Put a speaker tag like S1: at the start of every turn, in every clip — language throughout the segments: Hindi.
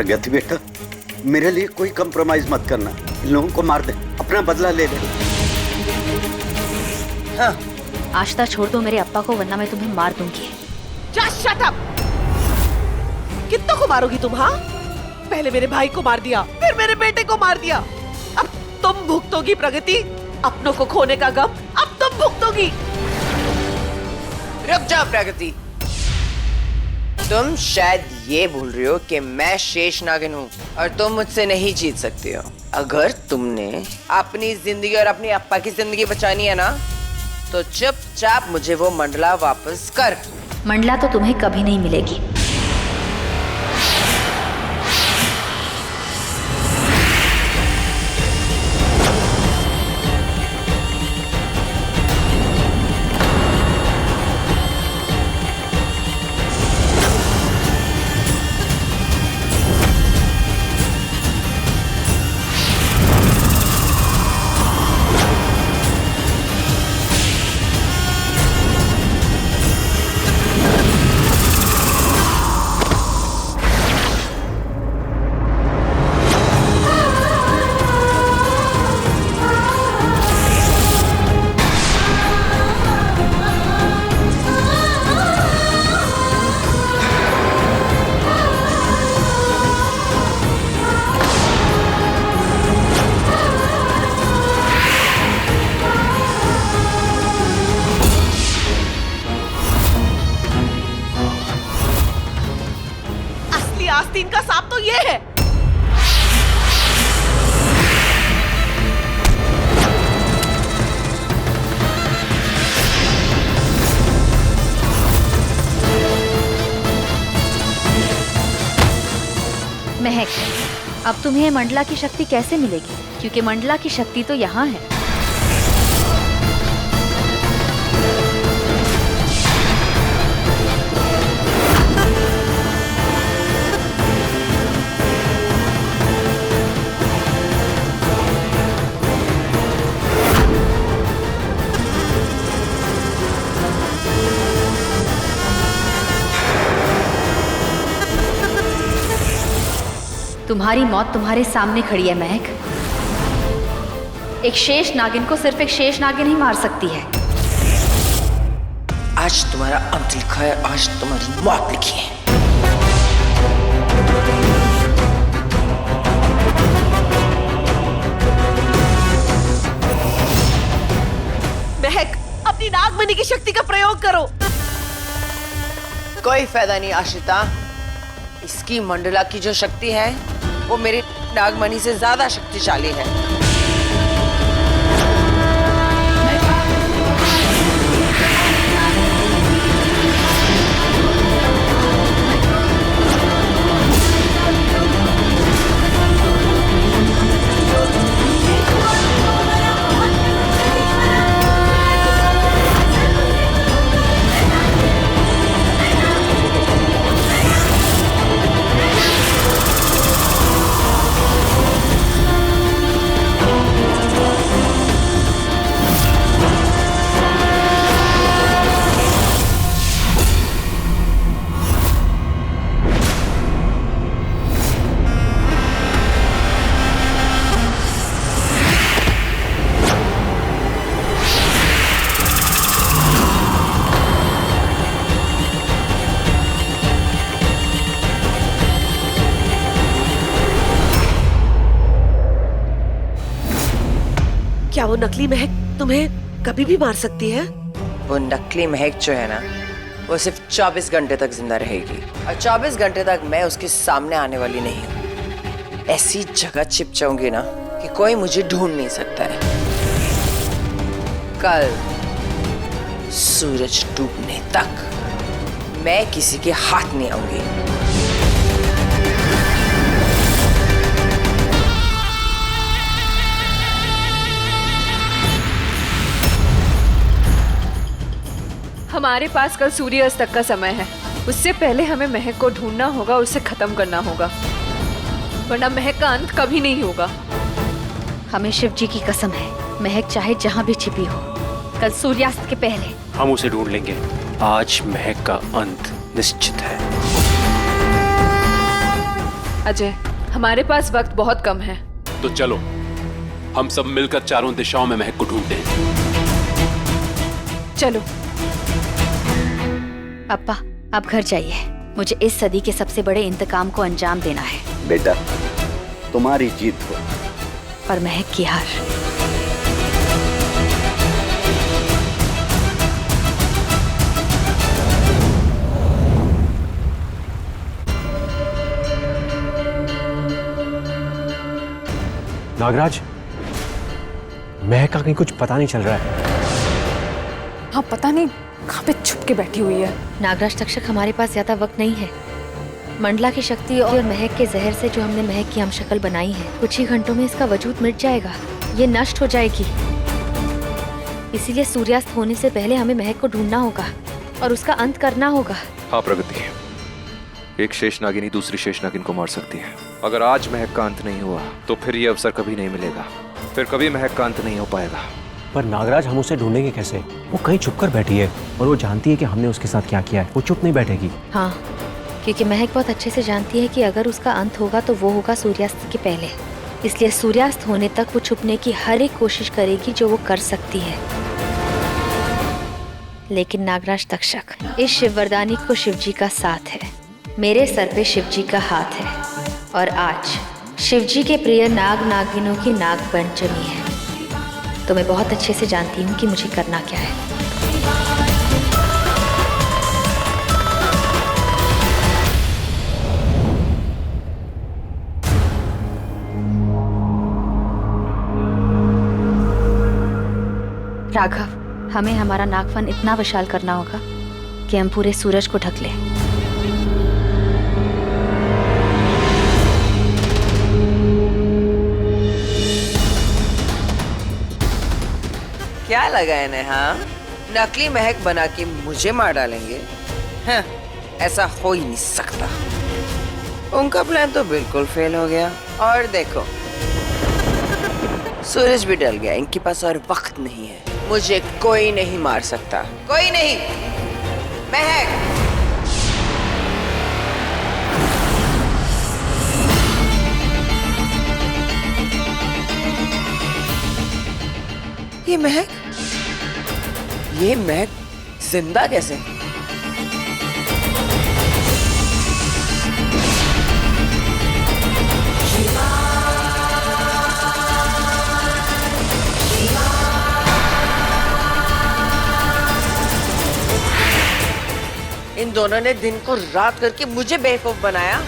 S1: प्रगति बेटा, मेरे लिए कोई कंप्रोमाइज मत करना। इन लोगों को मार दे, अपना बदला ले ले।
S2: हाँ।
S3: आश्ता छोड़ दो मेरे अप्पा को, वरना मैं तुम्हें मार दूंगी।
S4: Just shut up. कितनों को मारोगी तुम? हाँ, पहले मेरे भाई को मार दिया, फिर मेरे बेटे को मार दिया, अब तुम भुगतोगी प्रगति अपनों को खोने का गम। अब तुम भुगतोगी।
S2: रुक जाओ प्रगति, तुम शायद ये भूल रही हो कि मैं शेष नागिन हूँ और तुम मुझसे नहीं जीत सकती हो। अगर तुमने अपनी जिंदगी और अपनी अप्पा की जिंदगी बचानी है ना, तो चुपचाप मुझे वो मंडला वापस कर।
S3: मंडला तो तुम्हें कभी नहीं मिलेगी।
S4: आस्तीन का सांप तो ये है।
S3: महक, अब तुम्हें मंडला की शक्ति कैसे मिलेगी? क्योंकि मंडला की शक्ति तो यहाँ है। तुम्हारी मौत तुम्हारे सामने खड़ी है महक। एक शेष नागिन को सिर्फ एक शेष नागिन ही मार सकती है।
S2: आज तुम्हारा अंत लिखा है, आज तुम्हारी मौत लिखी है।
S4: महक, अपनी नागमणि की शक्ति का प्रयोग करो।
S2: कोई फायदा नहीं आश्रिता, इसकी मंडला की जो शक्ति है वो मेरी नागमणि से ज्यादा शक्तिशाली है।
S4: क्या वो नकली महक तुम्हें कभी भी मार सकती है?
S2: वो नकली महक जो है ना, वो सिर्फ 24 घंटे तक जिंदा रहेगी और 24 घंटे तक मैं उसके सामने आने वाली नहीं हूँ। ऐसी जगह छिप जाऊंगी ना कि कोई मुझे ढूंढ नहीं सकता है। कल सूरज डूबने तक मैं किसी के हाथ नहीं आऊंगी।
S5: हमारे पास कल सूर्यास्त तक का समय है। उससे पहले हमें महक को ढूंढना होगा, उसे खत्म करना होगा, वरना महक का अंत कभी नहीं होगा।
S3: हमें शिव जी की कसम है, महक चाहे जहां भी छिपी हो, कल सूर्यास्त के पहले
S6: हम उसे ढूंढ लेंगे। आज महक का अंत निश्चित है।
S5: अजय, हमारे पास वक्त बहुत कम है।
S6: तो चलो हम सब मिलकर चारों दिशाओं में महक को ढूंढते हैं।
S5: चलो।
S3: अप्पा, आप घर जाइए। मुझे इस सदी के सबसे बड़े इंतकाम को अंजाम देना है।
S1: बेटा, तुम्हारी जीत हो
S3: और महक की हार।
S7: नागराज, महक का कहीं कुछ पता नहीं चल रहा है।
S5: हाँ, पता नहीं कहाँ पे छुप के बैठी हुई है।
S3: नागराज तक्षक, हमारे पास ज्यादा वक्त नहीं है। मंडला की शक्ति और महक के जहर से जो हमने महक की हमशक्ल बनाई है, कुछ ही घंटों में इसका वजूद मिट जाएगा। ये नष्ट हो जाएगी। इसीलिए सूर्यास्त होने से पहले हमें महक को ढूंढना होगा और उसका अंत करना होगा।
S8: हाँ प्रगति, एक शेषनागिनी दूसरी शेषनागिन को मार सकती है। अगर आज महक का अंत नहीं हुआ तो फिर ये अवसर कभी नहीं मिलेगा, फिर कभी महक का अंत नहीं हो पाएगा।
S7: पर नागराज, हम उसे ढूंढेंगे कैसे? वो कहीं छुपकर बैठी है और वो जानती है कि हमने उसके साथ क्या किया है। वो चुप नहीं बैठेगी।
S3: हाँ, क्योंकि महक बहुत अच्छे से जानती है कि अगर उसका अंत होगा तो वो होगा सूर्यास्त के पहले। इसलिए सूर्यास्त होने तक वो छुपने की हर एक कोशिश करेगी जो वो कर सकती है। लेकिन नागराज तक्षक, इस शिववरदानी को शिवजी का साथ है, मेरे सर पे शिवजी का हाथ है और आज शिवजी के प्रिय नाग नागिनों की नाग पंचमी है। तो मैं बहुत अच्छे से जानती हूँ कि मुझे करना क्या है। राघव, हमें हमारा नागफन इतना विशाल करना होगा कि हम पूरे सूरज को ढक लें।
S2: क्या लगा है नेहा? नकली महक बना के मुझे मार डालेंगे? हाँ, ऐसा हो ही नहीं सकता। उनका प्लान तो बिल्कुल फेल हो गया। और देखो, सूरज भी डल गया। इनके पास और वक्त नहीं है। मुझे कोई नहीं मार सकता, कोई नहीं। महक, ये महक जिंदा कैसे? इन दोनों ने दिन को रात करके मुझे बेवकूफ बनाया।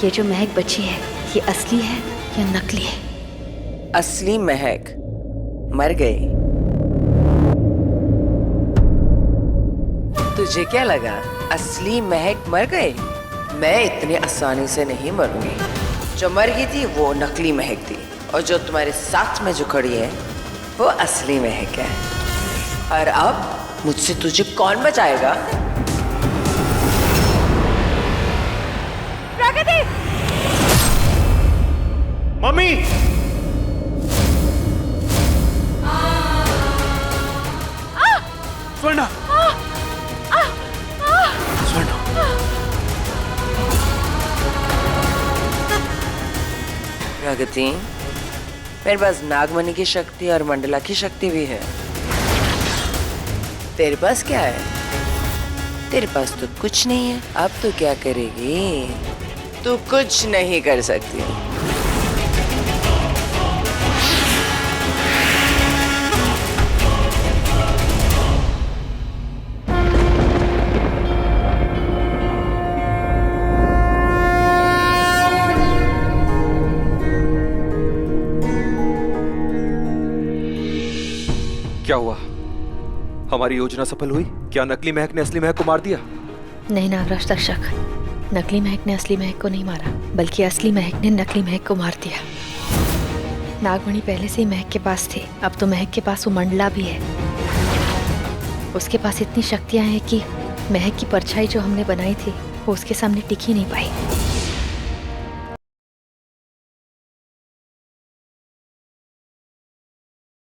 S3: ये जो महक बची है, ये असली है या नकली है?
S2: असली महक मर गई। तुझे क्या लगा असली महक मर गई? मैं इतनी आसानी से नहीं मरूंगी। जो मर गई थी वो नकली महक थी, और जो तुम्हारे साथ में जो खड़ी है वो असली महक है। और अब मुझसे तुझे कौन बचाएगा?
S5: प्रगति!
S7: मम्मी! स्वर्णा!
S2: प्रगति, मेरे पास नागमणि की शक्ति और मंडला की शक्ति भी है। तेरे पास क्या है? तेरे पास तो कुछ नहीं है। अब तो क्या करेगी? तू कुछ नहीं कर सकती।
S8: क्या हुआ? हमारी योजना सफल हुई? क्या नकली महक ने असली महक को मार दिया?
S3: नहीं नागराज दर्शक, नकली महक ने असली महक को नहीं मारा, बल्कि असली महक ने नकली महक को मार दिया। नागमणि पहले से ही महक के पास थे, अब तो महक के पास वो मंडला भी है। उसके पास इतनी शक्तियां हैं कि महक की परछाई जो हमने बनाई थी वो उसके सामने टिक ही नहीं पाई।